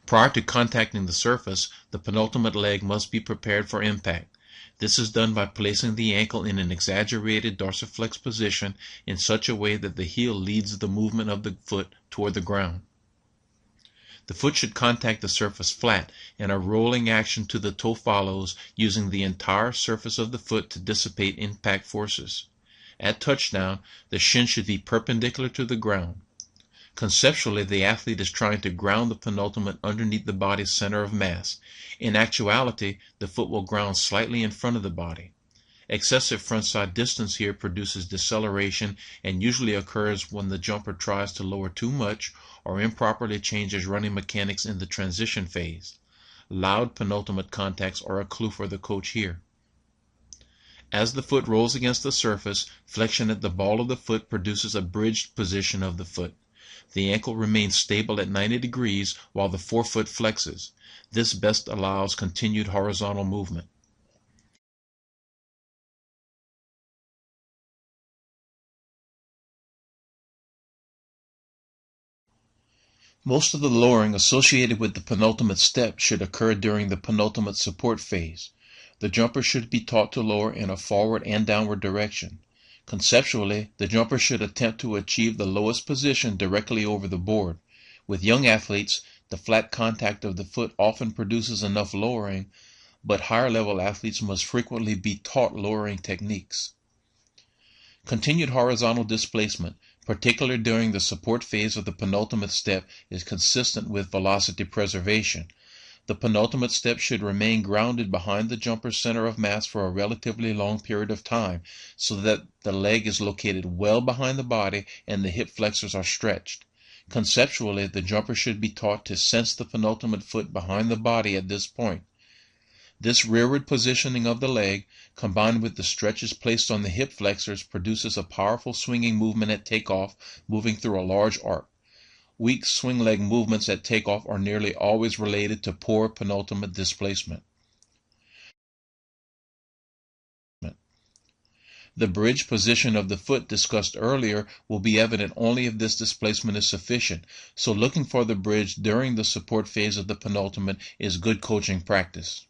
Prior to contacting the surface, the penultimate leg must be prepared for impact. This is done by placing the ankle in an exaggerated dorsiflex position in such a way that the heel leads the movement of the foot toward the ground. The foot should contact the surface flat, and a rolling action to the toe follows, using the entire surface of the foot to dissipate impact forces. At touchdown, the shin should be perpendicular to the ground. Conceptually, the athlete is trying to ground the penultimate underneath the body's center of mass. In actuality, the foot will ground slightly in front of the body. Excessive frontside distance here produces deceleration and usually occurs when the jumper tries to lower too much or improperly changes running mechanics in the transition phase. Loud penultimate contacts are a clue for the coach here. As the foot rolls against the surface, flexion at the ball of the foot produces a bridged position of the foot. The ankle remains stable at 90 degrees while the forefoot flexes. This best allows continued horizontal movement. Most of the lowering associated with the penultimate step should occur during the penultimate support phase. The jumper should be taught to lower in a forward and downward direction. Conceptually, the jumper should attempt to achieve the lowest position directly over the board. With young athletes, the flat contact of the foot often produces enough lowering, but higher level athletes must frequently be taught lowering techniques. Continued horizontal displacement, particularly during the support phase of the penultimate step, is consistent with velocity preservation. The penultimate step should remain grounded behind the jumper's center of mass for a relatively long period of time, so that the leg is located well behind the body and the hip flexors are stretched. Conceptually, the jumper should be taught to sense the penultimate foot behind the body at this point. This rearward positioning of the leg, combined with the stretches placed on the hip flexors, produces a powerful swinging movement at takeoff, moving through a large arc. Weak swing leg movements at takeoff are nearly always related to poor penultimate displacement. The bridge position of the foot discussed earlier will be evident only if this displacement is sufficient, so looking for the bridge during the support phase of the penultimate is good coaching practice.